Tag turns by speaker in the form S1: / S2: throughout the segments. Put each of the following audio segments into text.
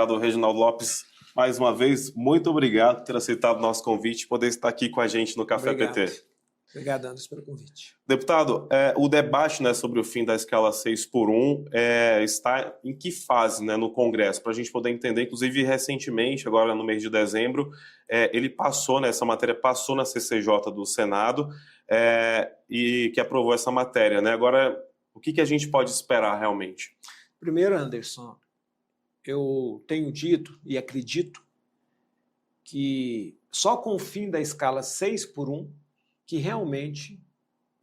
S1: Deputado Reginaldo Lopes, mais uma vez, muito obrigado por ter aceitado o nosso convite e poder estar aqui com a gente no Café PT.
S2: Obrigado, Anderson, pelo convite.
S1: Deputado, o debate, sobre o fim da escala 6x1 está em que fase, no Congresso? Para a gente poder entender, inclusive recentemente, agora no mês de dezembro, essa matéria passou na CCJ do Senado e que aprovou essa matéria. Agora, o que a gente pode esperar realmente?
S2: Primeiro, Anderson, eu tenho dito e acredito que só com o fim da escala 6x1 que realmente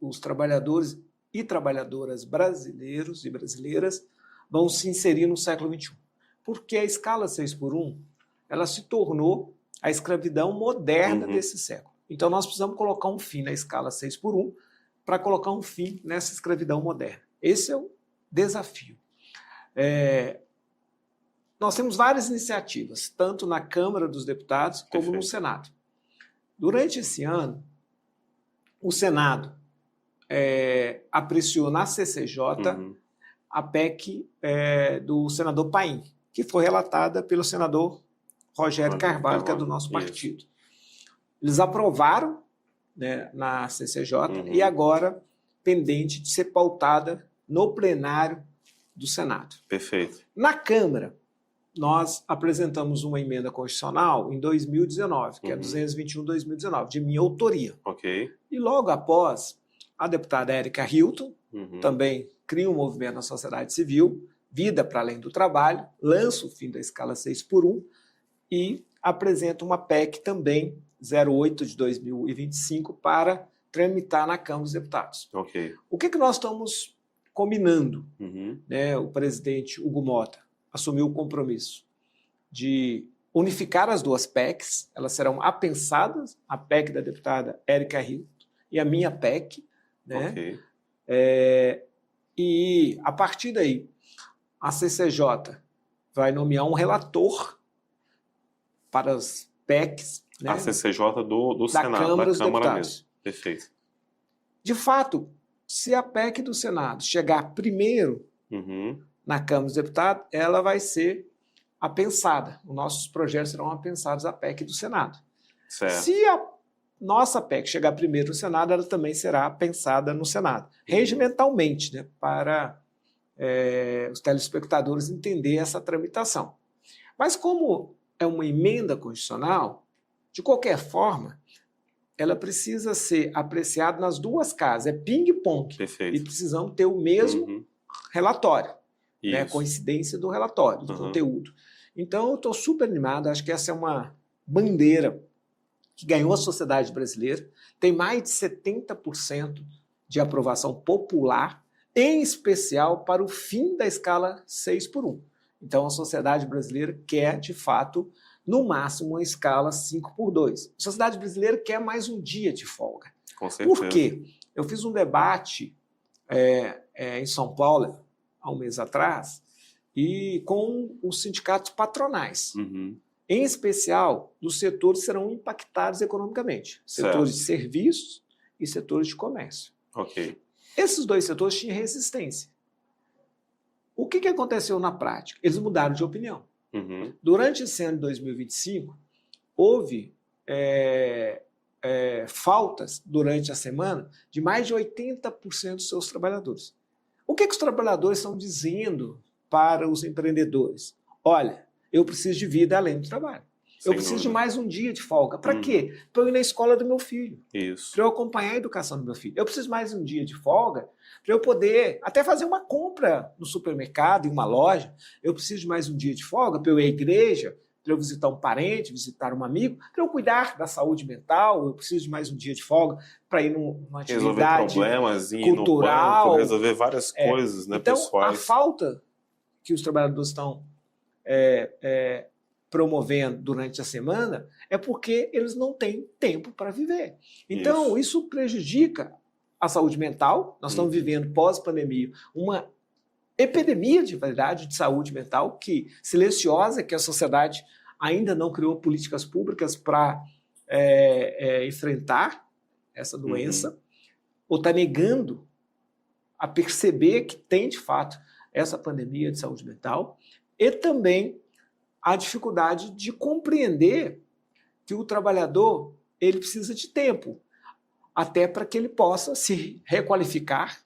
S2: os trabalhadores e trabalhadoras brasileiros e brasileiras vão se inserir no século XXI. Porque a escala 6x1 ela se tornou a escravidão moderna desse século. Então nós precisamos colocar um fim na escala 6x1 para colocar um fim nessa escravidão moderna. Esse é o desafio. Nós temos várias iniciativas, tanto na Câmara dos Deputados como no Senado. Durante esse ano, o Senado apreciou na CCJ a PEC do senador Paim, que foi relatada pelo senador Rogério Carvalho, que é do nosso partido. Eles aprovaram na CCJ e agora pendente de ser pautada no plenário do Senado.
S1: Perfeito.
S2: Na Câmara, nós apresentamos uma emenda constitucional em 2019, que é 221/2019, de minha autoria.
S1: Ok.
S2: E logo após, a deputada Érica Hilton também cria um movimento na sociedade civil, Vida para Além do Trabalho, lança o fim da escala 6x1 e apresenta uma PEC também, 08 de 2025, para tramitar na Câmara dos Deputados.
S1: Ok.
S2: O que nós estamos combinando? O presidente Hugo Mota assumiu o compromisso de unificar as duas PECs, elas serão apensadas, a PEC da deputada Érica Hilton e a minha PEC,
S1: Ok.
S2: E a partir daí, a CCJ vai nomear um relator para as PECs,
S1: A CCJ do
S2: da
S1: Senado,
S2: Câmara
S1: da
S2: dos
S1: Câmara
S2: Deputados.
S1: mesmo. Perfeito.
S2: De fato, se a PEC do Senado chegar primeiro na Câmara dos Deputados, ela vai ser apensada. Os nossos projetos serão apensados à PEC do Senado.
S1: Certo.
S2: Se a nossa PEC chegar primeiro no Senado, ela também será apensada no Senado. Regimentalmente, para os telespectadores entenderem essa tramitação. Mas como é uma emenda constitucional, de qualquer forma, ela precisa ser apreciada nas duas casas. É ping-pong.
S1: Perfeito.
S2: E precisamos ter o mesmo relatório. A coincidência do relatório, do conteúdo. Então, eu estou super animado, acho que essa é uma bandeira que ganhou a sociedade brasileira, tem mais de 70% de aprovação popular, em especial para o fim da escala 6x1. Então, a sociedade brasileira quer, de fato, no máximo, uma escala 5x2. A sociedade brasileira quer mais um dia de folga.
S1: Com certeza.
S2: Por quê? Eu fiz um debate em São Paulo, há um mês atrás, e com os sindicatos patronais. Em especial, dos setores que serão impactados economicamente. Setores de serviços e setores de comércio.
S1: Ok.
S2: Esses dois setores tinham resistência. O que aconteceu na prática? Eles mudaram de opinião. Durante esse ano de 2025, houve faltas durante a semana de mais de 80% dos seus trabalhadores. O que os trabalhadores estão dizendo para os empreendedores? Olha, eu preciso de vida além do trabalho. Eu preciso de mais um dia de folga. Para quê? Para eu ir na escola do meu filho.
S1: Isso.
S2: Para eu acompanhar a educação do meu filho. Eu preciso de mais um dia de folga para eu poder até fazer uma compra no supermercado, em uma loja. Eu preciso de mais um dia de folga para eu ir à igreja, para eu visitar um parente, visitar um amigo, para eu cuidar da saúde mental. Eu preciso de mais um dia de folga para ir numa atividade
S1: problemas, ir
S2: cultural.
S1: No banco, resolver várias coisas,
S2: então,
S1: pessoais.
S2: A falta que os trabalhadores estão promovendo durante a semana é porque eles não têm tempo para viver. Então, isso prejudica a saúde mental. Nós estamos vivendo, pós-pandemia, uma epidemia de verdade de saúde mental silenciosa, que a sociedade ainda não criou políticas públicas para enfrentar essa doença, ou está negando a perceber que tem, de fato, essa pandemia de saúde mental, e também a dificuldade de compreender que o trabalhador ele precisa de tempo, até para que ele possa se requalificar.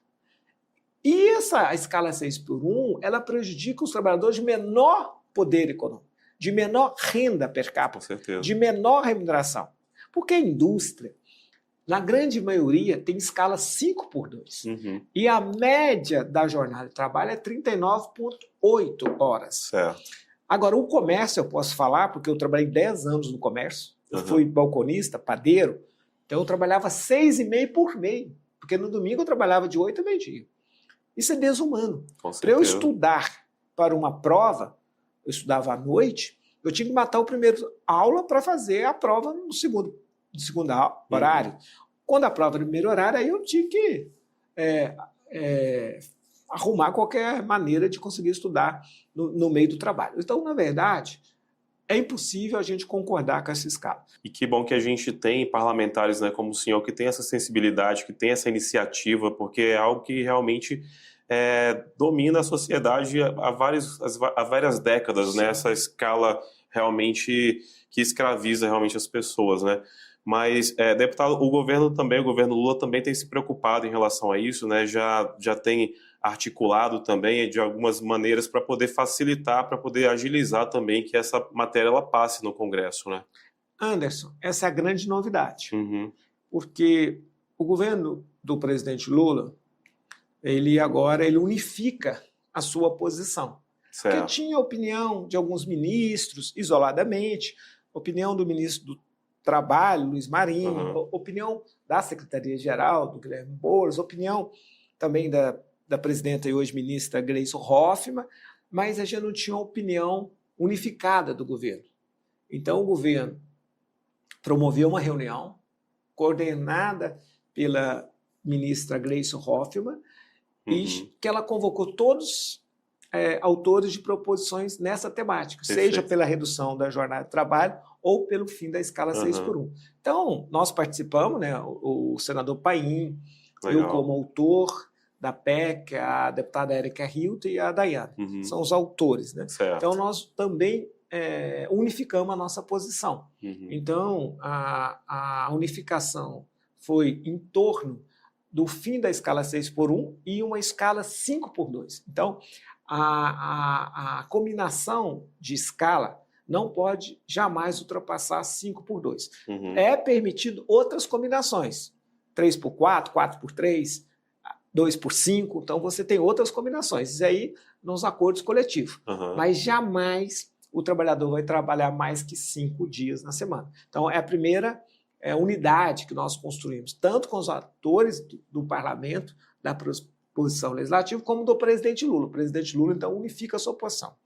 S2: E essa escala 6x1, ela prejudica os trabalhadores de menor poder econômico, de menor renda per capita, de menor remuneração. Porque a indústria, na grande maioria, tem escala 5x2. E a média da jornada de trabalho é 39,8 horas.
S1: Certo.
S2: Agora, o comércio, eu posso falar, porque eu trabalhei 10 anos no comércio, eu fui balconista, padeiro, então eu trabalhava 6,5 por mês, porque no domingo eu trabalhava de 8 a meio-dia. Isso é desumano. Para eu estudar para uma prova, eu estudava à noite, eu tinha que matar o primeiro aula para fazer a prova no segundo horário. Quando a prova era no primeiro horário, aí eu tinha que arrumar qualquer maneira de conseguir estudar no meio do trabalho. Então, na verdade, é impossível a gente concordar com essa escala.
S1: E que bom que a gente tem parlamentares, né, como o senhor, que tem essa sensibilidade, que tem essa iniciativa, porque é algo que realmente domina a sociedade há várias décadas, né, essa escala realmente que escraviza realmente as pessoas, né? Mas, deputado, o governo Lula também tem se preocupado em relação a isso, né? Já tem articulado também de algumas maneiras para poder facilitar, para poder agilizar também que essa matéria ela passe no Congresso, né?
S2: Anderson, essa é a grande novidade, porque o governo do presidente Lula, ele unifica a sua posição.
S1: Certo.
S2: Porque tinha a opinião de alguns ministros, isoladamente, opinião do ministro do Trabalho, Luiz Marinho, opinião da Secretaria-Geral, do Guilherme Boulos, opinião também da presidenta e hoje ministra Gleisi Hoffmann, mas a gente não tinha uma opinião unificada do governo. Então, o governo promoveu uma reunião coordenada pela ministra Gleisi Hoffmann e que ela convocou todos autores de proposições nessa temática, seja pela redução da jornada de trabalho ou pelo fim da escala 6x1. Então, nós participamos, né, o senador Paim, eu como autor da PEC, a deputada Érica Hilton e a Daiane, são os autores. Né? Então, nós também unificamos a nossa posição. Então, a unificação foi em torno do fim da escala 6x1 e uma escala 5x2. Então, a combinação de escala não pode jamais ultrapassar 5x2. É permitido outras combinações, 3x4, 4x3, 2x5, então você tem outras combinações, isso aí nos acordos coletivos. Mas jamais o trabalhador vai trabalhar mais que 5 dias na semana. Então é a primeira unidade que nós construímos, tanto com os atores do parlamento, da posição legislativa, como do presidente Lula. O presidente Lula, então, unifica a sua posição.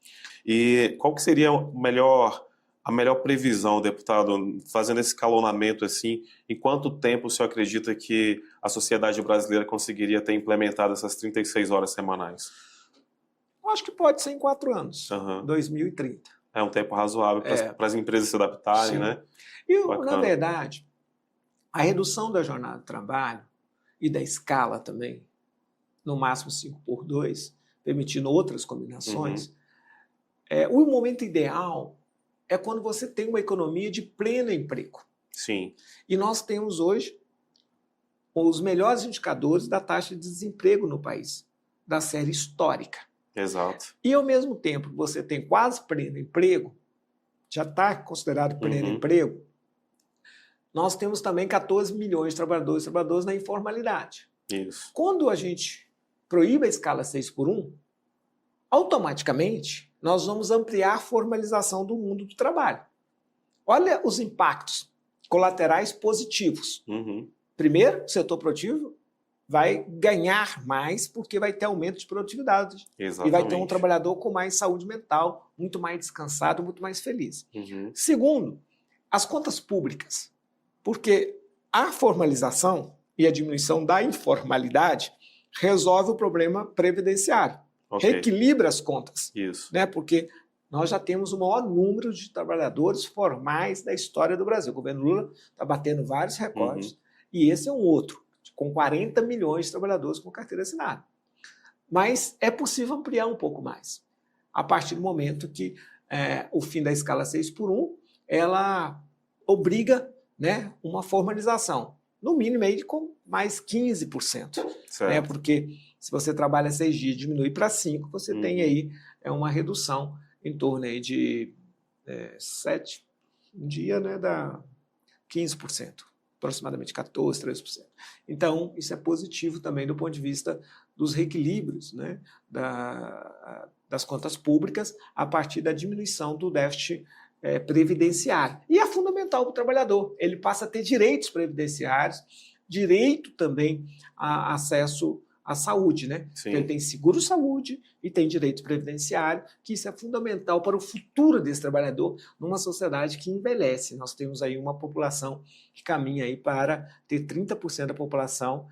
S1: E qual que seria a melhor previsão, deputado, fazendo esse escalonamento assim, em quanto tempo o senhor acredita que a sociedade brasileira conseguiria ter implementado essas 36 horas semanais?
S2: Eu acho que pode ser em 4 anos, 2030.
S1: É um tempo razoável para as empresas se adaptarem,
S2: sim.
S1: Né?
S2: E, na verdade, a redução da jornada de trabalho e da escala também, no máximo 5x2, permitindo outras combinações, o momento ideal é quando você tem uma economia de pleno emprego.
S1: Sim.
S2: E nós temos hoje os melhores indicadores da taxa de desemprego no país, da série histórica.
S1: Exato.
S2: E, ao mesmo tempo, você tem quase pleno emprego, já está considerado pleno emprego, nós temos também 14 milhões de trabalhadores e trabalhadoras na informalidade.
S1: Isso.
S2: Quando a gente proíbe a escala 6x1, automaticamente nós vamos ampliar a formalização do mundo do trabalho. Olha os impactos colaterais positivos. Primeiro, o setor produtivo vai ganhar mais porque vai ter aumento de produtividade.
S1: Exatamente.
S2: E vai ter um trabalhador com mais saúde mental, muito mais descansado, muito mais feliz. Segundo, as contas públicas. Porque a formalização e a diminuição da informalidade resolve o problema previdenciário. Reequilibra as contas.
S1: Isso.
S2: Né? Porque nós já temos o maior número de trabalhadores formais da história do Brasil. O governo Lula está batendo vários recordes e esse é um outro, com 40 milhões de trabalhadores com carteira assinada. Mas é possível ampliar um pouco mais, a partir do momento que o fim da escala 6 por 1, ela obriga, né, uma formalização, no mínimo aí com mais 15%. Né, porque se você trabalha 6 dias e diminui para 5, você tem aí uma redução em torno aí de 7 dia, né, dá 15%, aproximadamente 14%, 13%. Então, isso é positivo também do ponto de vista dos reequilíbrios, né, das contas públicas a partir da diminuição do déficit previdenciário. E é fundamental para o trabalhador. Ele passa a ter direitos previdenciários, direito também a acesso à saúde, né? Ele tem seguro-saúde e tem direito previdenciário, que isso é fundamental para o futuro desse trabalhador numa sociedade que envelhece. Nós temos aí uma população que caminha aí para ter 30% da população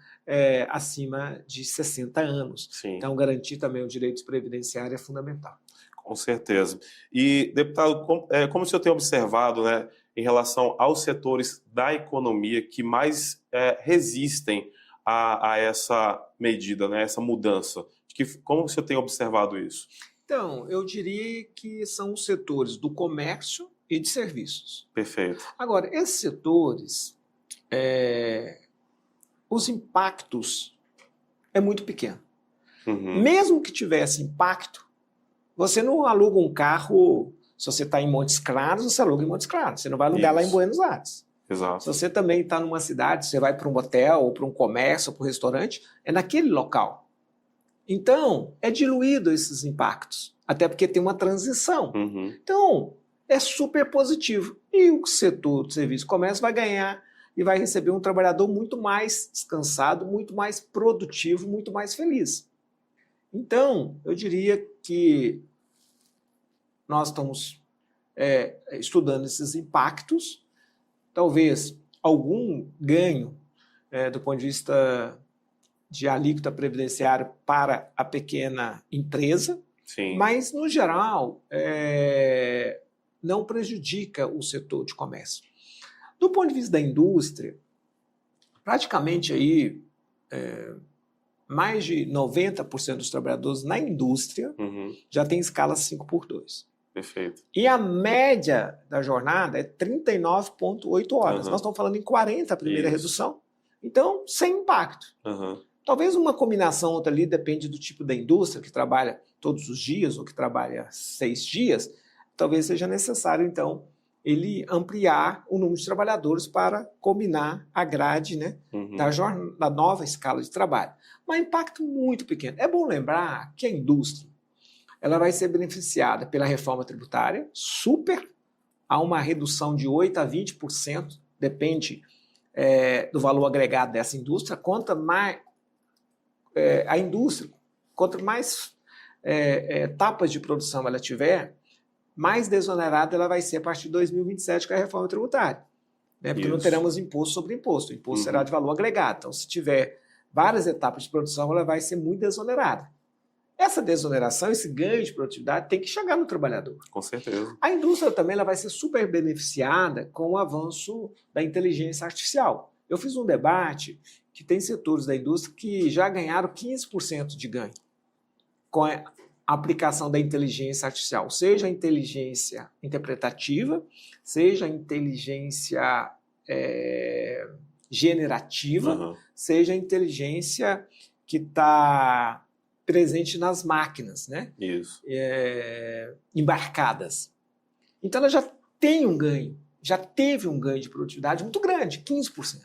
S2: acima de 60 anos. Então, garantir também o direito previdenciário é fundamental.
S1: Com certeza. E, deputado, como o senhor tem observado, né, em relação aos setores da economia que mais resistem a essa medida, né, essa mudança? Como o senhor tem observado isso?
S2: Então, eu diria que são os setores do comércio e de serviços.
S1: Perfeito.
S2: Agora, esses setores, os impactos é muito pequeno. Mesmo que tivesse impacto, você não aluga um carro, se você está em Montes Claros, você aluga em Montes Claros. Você não vai alugar lá em Buenos Aires.
S1: Exato.
S2: Se você também está numa cidade, você vai para um hotel, ou para um comércio, ou para um restaurante, é naquele local. Então, é diluído esses impactos, até porque tem uma transição. Então, é super positivo. E o setor de serviço e comércio vai ganhar e vai receber um trabalhador muito mais descansado, muito mais produtivo, muito mais feliz. Então, eu diria que nós estamos estudando esses impactos, talvez algum ganho do ponto de vista de alíquota previdenciária para a pequena empresa, mas, no geral, não prejudica o setor de comércio. Do ponto de vista da indústria, praticamente aí, mais de 90% dos trabalhadores na indústria já tem escala 5x2.
S1: Perfeito.
S2: E a média da jornada é 39,8 horas. Nós estamos falando em 40 a primeira redução. Então, sem impacto. Talvez uma combinação outra ali, depende do tipo da indústria, que trabalha todos os dias ou que trabalha 6 dias, talvez seja necessário, então, ele ampliar o número de trabalhadores para combinar a grade, né, da nova escala de trabalho. Mas impacto muito pequeno. É bom lembrar que a indústria ela vai ser beneficiada pela reforma tributária, há uma redução de 8% a 20%, depende do valor agregado dessa indústria. Quanto mais etapas de produção ela tiver, mais desonerada ela vai ser a partir de 2027 com a reforma tributária. Né? Porque não teremos imposto sobre imposto. O imposto será de valor agregado. Então, se tiver várias etapas de produção, ela vai ser muito desonerada. Essa desoneração, esse ganho de produtividade tem que chegar no trabalhador.
S1: Com certeza.
S2: A indústria também ela vai ser super beneficiada com o avanço da inteligência artificial. Eu fiz um debate que tem setores da indústria que já ganharam 15% de ganho com a aplicação da inteligência artificial, seja a inteligência interpretativa, seja a inteligência generativa, seja a inteligência que está presente nas máquinas, né?
S1: Isso.
S2: Embarcadas. Então ela já tem um ganho, já teve um ganho de produtividade muito grande, 15%.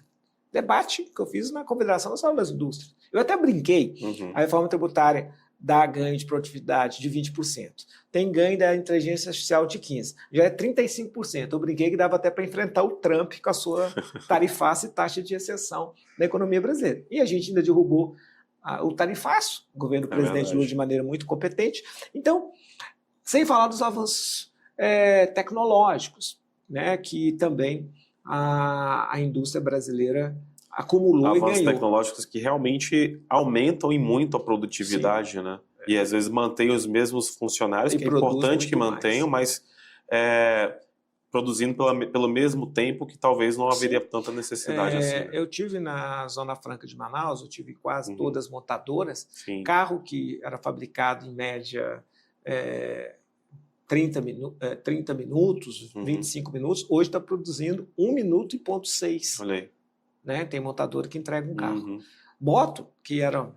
S2: Debate que eu fiz na Confederação Nacional das Indústrias. Eu até brinquei, a reforma tributária dá ganho de produtividade de 20%. Tem ganho da inteligência artificial de 15%. Já é 35%. Eu brinquei que dava até para enfrentar o Trump com a sua tarifaça e taxa de exceção da economia brasileira. E a gente ainda derrubou o tarifaço, o governo do presidente Lula de maneira muito competente. Então, sem falar dos avanços tecnológicos, né, que também a indústria brasileira acumulou e ganhou.
S1: Avanços tecnológicos que realmente aumentam e muito a produtividade, né? E às vezes mantêm os mesmos funcionários, que é importante que mantenham, mas produzindo pelo mesmo tempo que talvez não haveria tanta necessidade assim. Né?
S2: Eu tive na Zona Franca de Manaus, eu tive quase todas as montadoras, carro que era fabricado em média 30 minutos, 25 minutos, hoje está produzindo 1 minuto e ponto 6.
S1: Olha aí.
S2: Né? Tem montadora que entrega um carro. Moto, que era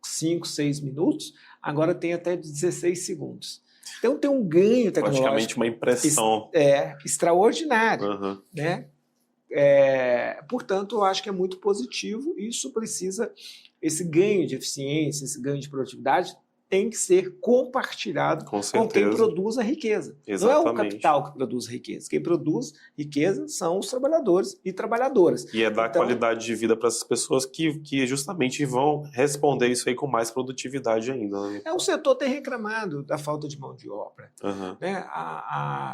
S2: 5, 6 minutos, agora tem até 16 segundos. Então tem um ganho tecnológico.
S1: Praticamente uma impressão.
S2: Extraordinário. Né? Portanto, eu acho que é muito positivo. Isso precisa, esse ganho de eficiência, esse ganho de produtividade, tem que ser compartilhado com quem produz a riqueza.
S1: Exatamente.
S2: Não é o capital que produz a riqueza. Quem produz riqueza são os trabalhadores e trabalhadoras.
S1: E é dar qualidade de vida para essas pessoas que justamente vão responder isso aí com mais produtividade ainda. Né?
S2: O setor tem reclamado da falta de mão de obra. Né?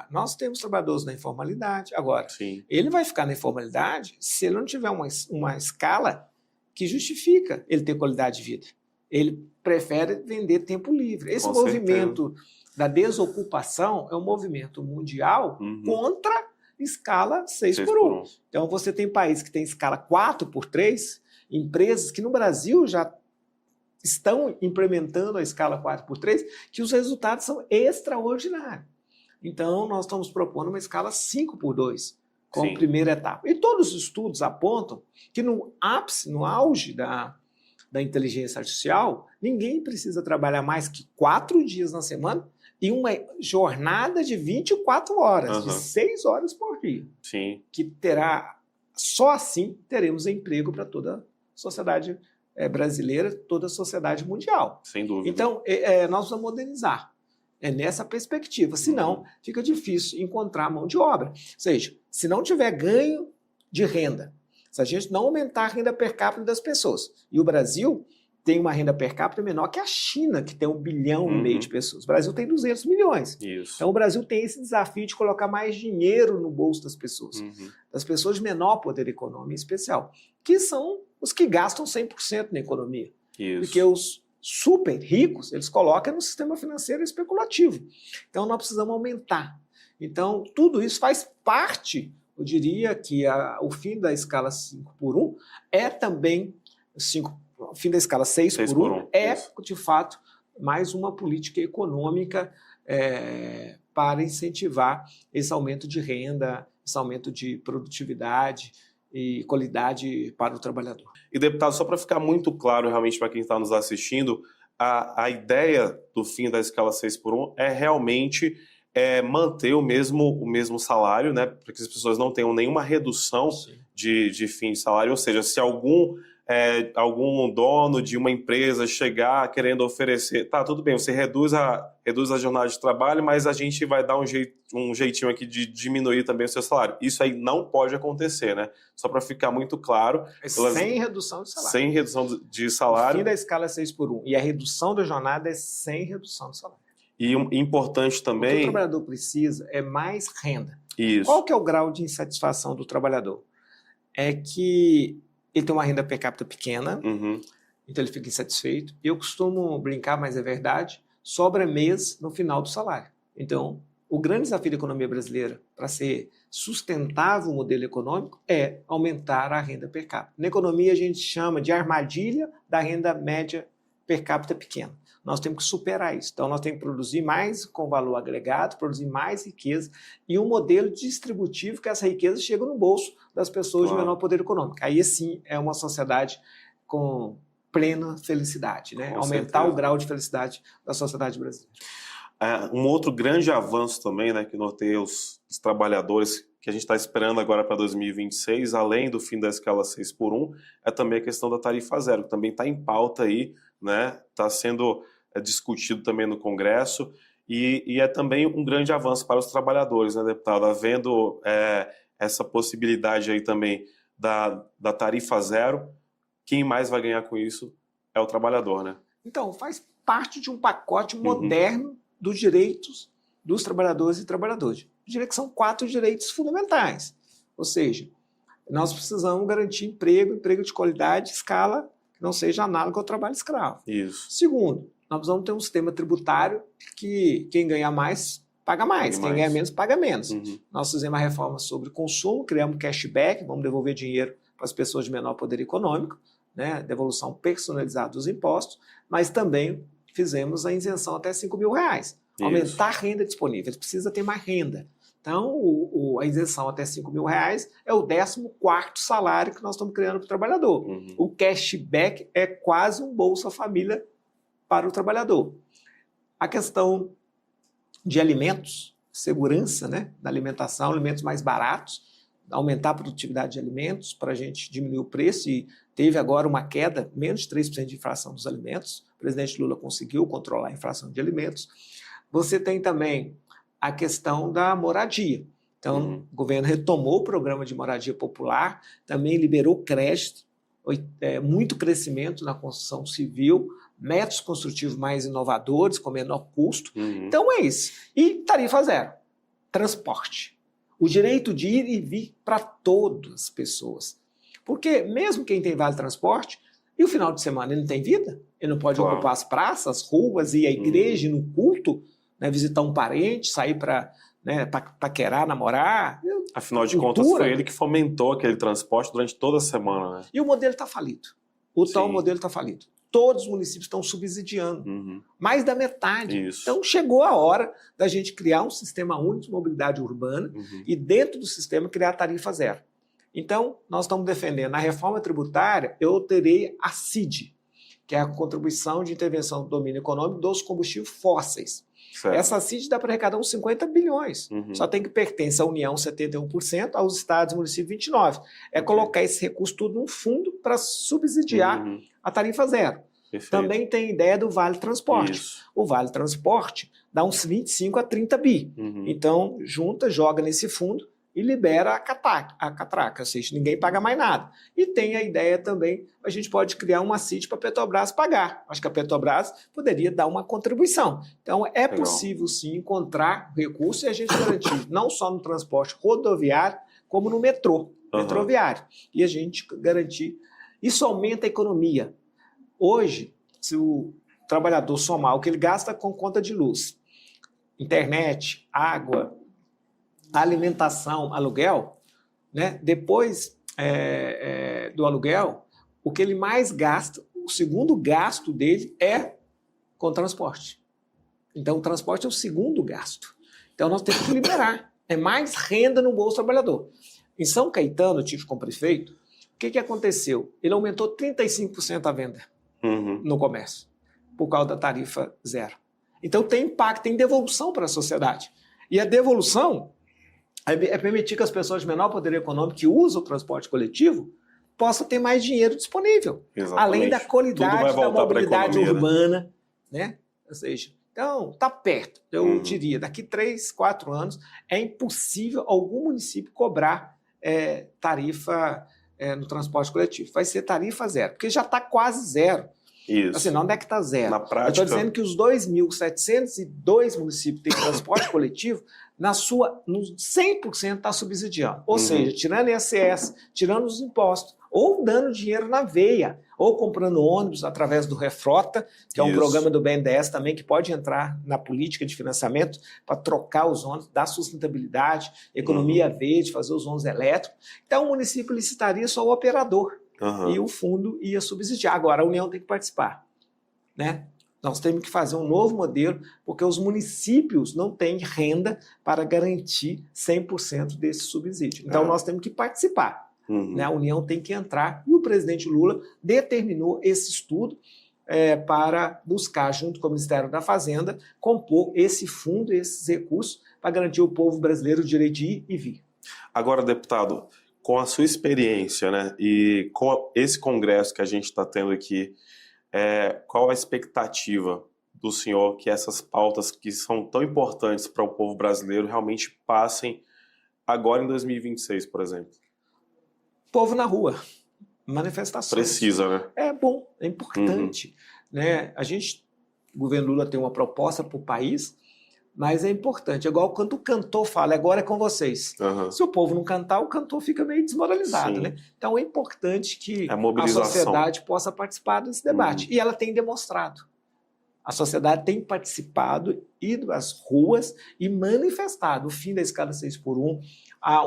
S2: Nós temos trabalhadores na informalidade. Agora, ele vai ficar na informalidade se ele não tiver uma escala que justifica ele ter qualidade de vida. Ele prefere vender tempo livre. Esse movimento da desocupação é um movimento mundial contra escala 6x1. Então, você tem países que têm escala 4x3, empresas que no Brasil já estão implementando a escala 4x3, que os resultados são extraordinários. Então, nós estamos propondo uma escala 5x2 como primeira etapa. E todos os estudos apontam que no ápice, no auge da inteligência artificial, ninguém precisa trabalhar mais que 4 dias na semana e uma jornada de 24 horas, de 6 horas por dia. Que terá, só assim, teremos emprego para toda a sociedade brasileira, toda a sociedade mundial.
S1: Sem dúvida.
S2: Então, nós vamos modernizar. É nessa perspectiva. Senão, fica difícil encontrar mão de obra. Ou seja, se não tiver ganho de renda, se a gente não aumentar a renda per capita das pessoas. E o Brasil tem uma renda per capita menor que a China, que tem 1,5 bilhão de pessoas. O Brasil tem 200 milhões. Então o Brasil tem esse desafio de colocar mais dinheiro no bolso das pessoas. Das pessoas de menor poder econômico em especial. Que são os que gastam 100% na economia. Porque os super ricos, eles colocam no sistema financeiro especulativo. Então nós precisamos aumentar. Então tudo isso faz parte... Eu diria que o fim da escala 5x1 é também... O fim da escala 6x1 é, de fato, mais uma política econômica para incentivar esse aumento de renda, esse aumento de produtividade e qualidade para o trabalhador.
S1: E, deputado, só para ficar muito claro realmente para quem está nos assistindo, a ideia do fim da escala 6x1 é realmente... manter o mesmo salário, né, para que as pessoas não tenham nenhuma redução de fim de salário, ou seja, se algum dono de uma empresa chegar querendo oferecer, tudo bem, você reduz a jornada de trabalho, mas a gente vai dar um jeitinho aqui de diminuir também o seu salário. Isso aí não pode acontecer, né? Só para ficar muito claro.
S2: Sem redução de salário.
S1: Sem redução de salário.
S2: O fim da escala é 6x1 e a redução da jornada é sem redução de salário.
S1: E importante também...
S2: O que o trabalhador precisa é mais renda.
S1: Isso.
S2: Qual que é o grau de insatisfação do trabalhador? É que ele tem uma renda per capita pequena, então ele fica insatisfeito. Eu costumo brincar, mas é verdade, sobra mês no final do salário. Então, o grande desafio da economia brasileira para ser sustentável o modelo econômico é aumentar a renda per capita. Na economia a gente chama de armadilha da renda média per capita pequena. Nós temos que superar isso. Então, nós temos que produzir mais com valor agregado, produzir mais riqueza e um modelo distributivo que essa riqueza chega no bolso das pessoas de menor poder econômico. Aí, sim, é uma sociedade com plena felicidade, né? Aumentar o grau de felicidade da sociedade brasileira.
S1: Um outro grande avanço também, né, que norteia os trabalhadores, que a gente está esperando agora para 2026, além do fim da escala 6x1, é também a questão da tarifa zero, que também está em pauta aí, né? Está sendo discutido também no Congresso e é também um grande avanço para os trabalhadores, né, deputado? Havendo essa possibilidade aí também da tarifa zero, quem mais vai ganhar com isso é o trabalhador, né?
S2: Então, faz parte de um pacote moderno dos direitos dos trabalhadores e trabalhadoras. Eu diria que são 4 direitos fundamentais. Ou seja, nós precisamos garantir emprego de qualidade, escala, que não seja análogo ao trabalho escravo.
S1: Isso.
S2: Segundo, nós precisamos ter um sistema tributário que quem ganha mais, paga mais. Quem ganha menos, paga menos. Nós fizemos uma reforma sobre consumo, criamos cashback, vamos devolver dinheiro para as pessoas de menor poder econômico, né? Devolução personalizada dos impostos, mas também fizemos a isenção até R$5.000. aumentar a renda disponível. Eles precisam ter mais renda. Então, a isenção até R$5.000 é o 14º salário que nós estamos criando para o trabalhador. O cashback é quase um Bolsa Família para o trabalhador. A questão de alimentos, segurança, né, da alimentação, alimentos mais baratos, aumentar a produtividade de alimentos para a gente diminuir o preço, e teve agora uma queda, menos de 3% de inflação dos alimentos. O presidente Lula conseguiu controlar a inflação de alimentos. Você tem também a questão da moradia. Então, o governo retomou o programa de moradia popular, também liberou crédito, muito crescimento na construção civil, métodos construtivos mais inovadores, com menor custo. Então é isso. E tarifa zero, transporte. O direito de ir e vir para todas as pessoas. Porque mesmo quem tem vale transporte, e o final de semana ele não tem vida? Ele não pode ocupar as praças, as ruas, ir à igreja, ir no culto, né, visitar um parente, sair para, né, paquerar, namorar.
S1: Afinal de contas, foi ele que fomentou aquele transporte durante toda a semana. Né?
S2: E o modelo está falido. O tal modelo está falido. Todos os municípios estão subsidiando. Mais da metade.
S1: Isso.
S2: Então chegou a hora da gente criar um sistema único de mobilidade urbana e dentro do sistema criar tarifa zero. Então nós estamos defendendo a reforma tributária. Eu terei a CID, que é a Contribuição de Intervenção do Domínio Econômico dos Combustíveis Fósseis.
S1: Certo.
S2: Essa CID dá para arrecadar uns 50 bilhões. Só tem que pertence à União 71%, aos estados e municípios 29%. É colocar esse recurso tudo num fundo para subsidiar a tarifa zero.
S1: Perfeito.
S2: Também tem a ideia do Vale Transporte.
S1: Isso.
S2: O Vale Transporte dá uns 25 a 30 bi. Então, junta, joga nesse fundo e libera a catraca, ou seja, ninguém paga mais nada. E tem a ideia também, a gente pode criar uma CID para a Petrobras pagar. Acho que a Petrobras poderia dar uma contribuição. Então, é possível sim encontrar recursos e a gente garantir, não só no transporte rodoviário, como no metroviário. E a gente garantir. Isso aumenta a economia. Hoje, se o trabalhador somar o que ele gasta com conta de luz, internet, água, alimentação, aluguel, né? Depois do aluguel, o que ele mais gasta, o segundo gasto dele é com transporte. Então, o transporte é o segundo gasto. Então, nós temos que liberar. É mais renda no bolso do trabalhador. Em São Caetano, eu tive com o prefeito, o que aconteceu? Ele aumentou 35% a venda no comércio, por causa da tarifa zero. Então, tem impacto, tem devolução para a sociedade. E a devolução é permitir que as pessoas de menor poder econômico que usam o transporte coletivo possam ter mais dinheiro disponível.
S1: Exatamente.
S2: Além da qualidade da mobilidade urbana. Né? Ou seja, então, está perto. Eu diria, daqui 3, 4 anos, é impossível algum município cobrar tarifa no transporte coletivo. Vai ser tarifa zero, porque já está quase zero.
S1: Isso.
S2: Assim, onde é que está zero?
S1: Na prática...
S2: Eu estou dizendo que os 2.702 municípios que têm transporte coletivo, no 100% está subsidiando. Ou seja, tirando ISS, tirando os impostos, ou dando dinheiro na veia, ou comprando ônibus através do Refrota, que é um programa do BNDES também, que pode entrar na política de financiamento para trocar os ônibus, dar sustentabilidade, economia verde, fazer os ônibus elétricos. Então, o município licitaria só o operador. E o fundo ia subsidiar. Agora, a União tem que participar. Né? Nós temos que fazer um novo modelo, porque os municípios não têm renda para garantir 100% desse subsídio. Então, nós temos que participar. Né? A União tem que entrar. E o presidente Lula determinou esse estudo para buscar, junto com o Ministério da Fazenda, compor esse fundo, esses recursos, para garantir ao povo brasileiro o direito de ir e vir.
S1: Agora, deputado, com a sua experiência, né, e com esse congresso que a gente está tendo aqui, qual a expectativa do senhor que essas pautas que são tão importantes para o povo brasileiro realmente passem agora em 2026, por exemplo?
S2: Povo na rua, manifestações.
S1: Precisa, né?
S2: É bom, é importante. Né? O governo Lula tem uma proposta para o país, mas é importante. É igual quando o cantor fala, agora é com vocês. Se o povo não cantar, o cantor fica meio desmoralizado. Né? Então é importante que a sociedade possa participar desse debate. E ela tem demonstrado. A sociedade tem participado, ido às ruas e manifestado o fim da escala 6x1,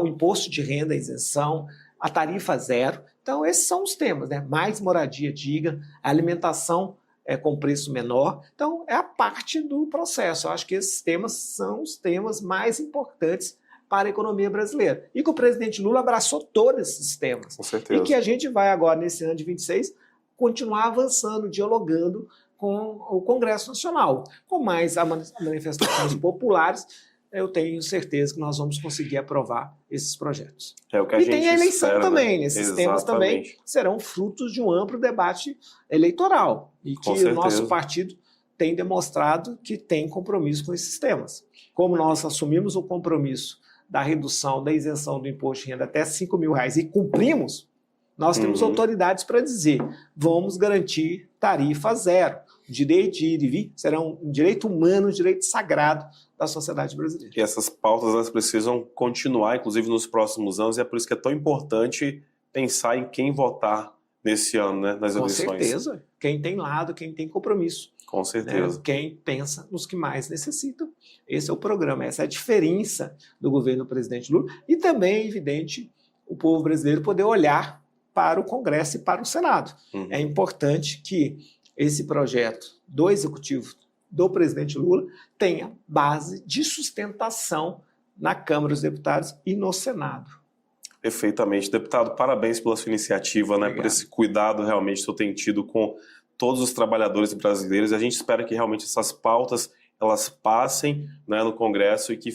S2: o imposto de renda, a isenção, a tarifa zero. Então esses são os temas. Né? Mais moradia digna, alimentação com preço menor. Então, é a parte do processo. Eu acho que esses temas são os temas mais importantes para a economia brasileira. E que o presidente Lula abraçou todos esses temas.
S1: Com certeza.
S2: E que a gente vai agora, nesse ano de 26, continuar avançando, dialogando com o Congresso Nacional. Com mais manifestações populares, eu tenho certeza que nós vamos conseguir aprovar esses projetos.
S1: É o que a
S2: e
S1: gente
S2: tem a eleição
S1: espera,
S2: também.
S1: né?
S2: Esses temas também serão frutos de um amplo debate eleitoral. E que o nosso partido tem demonstrado que tem compromisso com esses temas. Como nós assumimos o compromisso da redução da isenção do imposto de renda até R$5.000 e cumprimos, nós temos autoridades para dizer, vamos garantir tarifa zero. O direito de ir e vir será um direito humano, um direito sagrado da sociedade brasileira.
S1: E essas pautas elas precisam continuar, inclusive nos próximos anos, e é por isso que é tão importante pensar em quem votar nesse ano, né, nas eleições.
S2: Com certeza. Quem tem lado, quem tem compromisso.
S1: Com certeza.
S2: Né? Quem pensa nos que mais necessitam. Esse é o programa, essa é a diferença do governo do presidente Lula. E também é evidente o povo brasileiro poder olhar para o Congresso e para o Senado. É importante que esse projeto do Executivo do presidente Lula tenha base de sustentação na Câmara dos Deputados e no Senado.
S1: Perfeitamente. Deputado, parabéns pela sua iniciativa, né, por esse cuidado realmente que o senhor tem tido com todos os trabalhadores brasileiros. E a gente espera que realmente essas pautas elas passem, né, no Congresso e que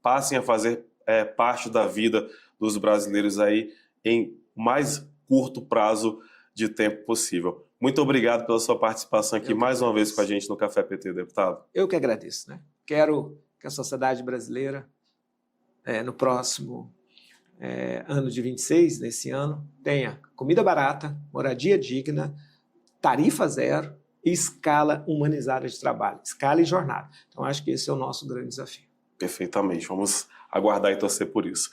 S1: passem a fazer parte da vida dos brasileiros aí em mais curto prazo de tempo possível. Muito obrigado pela sua participação aqui mais uma vez com a gente no Café PT, deputado.
S2: Eu que agradeço, né? Quero que a sociedade brasileira, no próximo ano de 26, nesse ano, tenha comida barata, moradia digna, tarifa zero e escala humanizada de trabalho, escala e jornada. Então, acho que esse é o nosso grande desafio.
S1: Perfeitamente. Vamos aguardar e torcer por isso.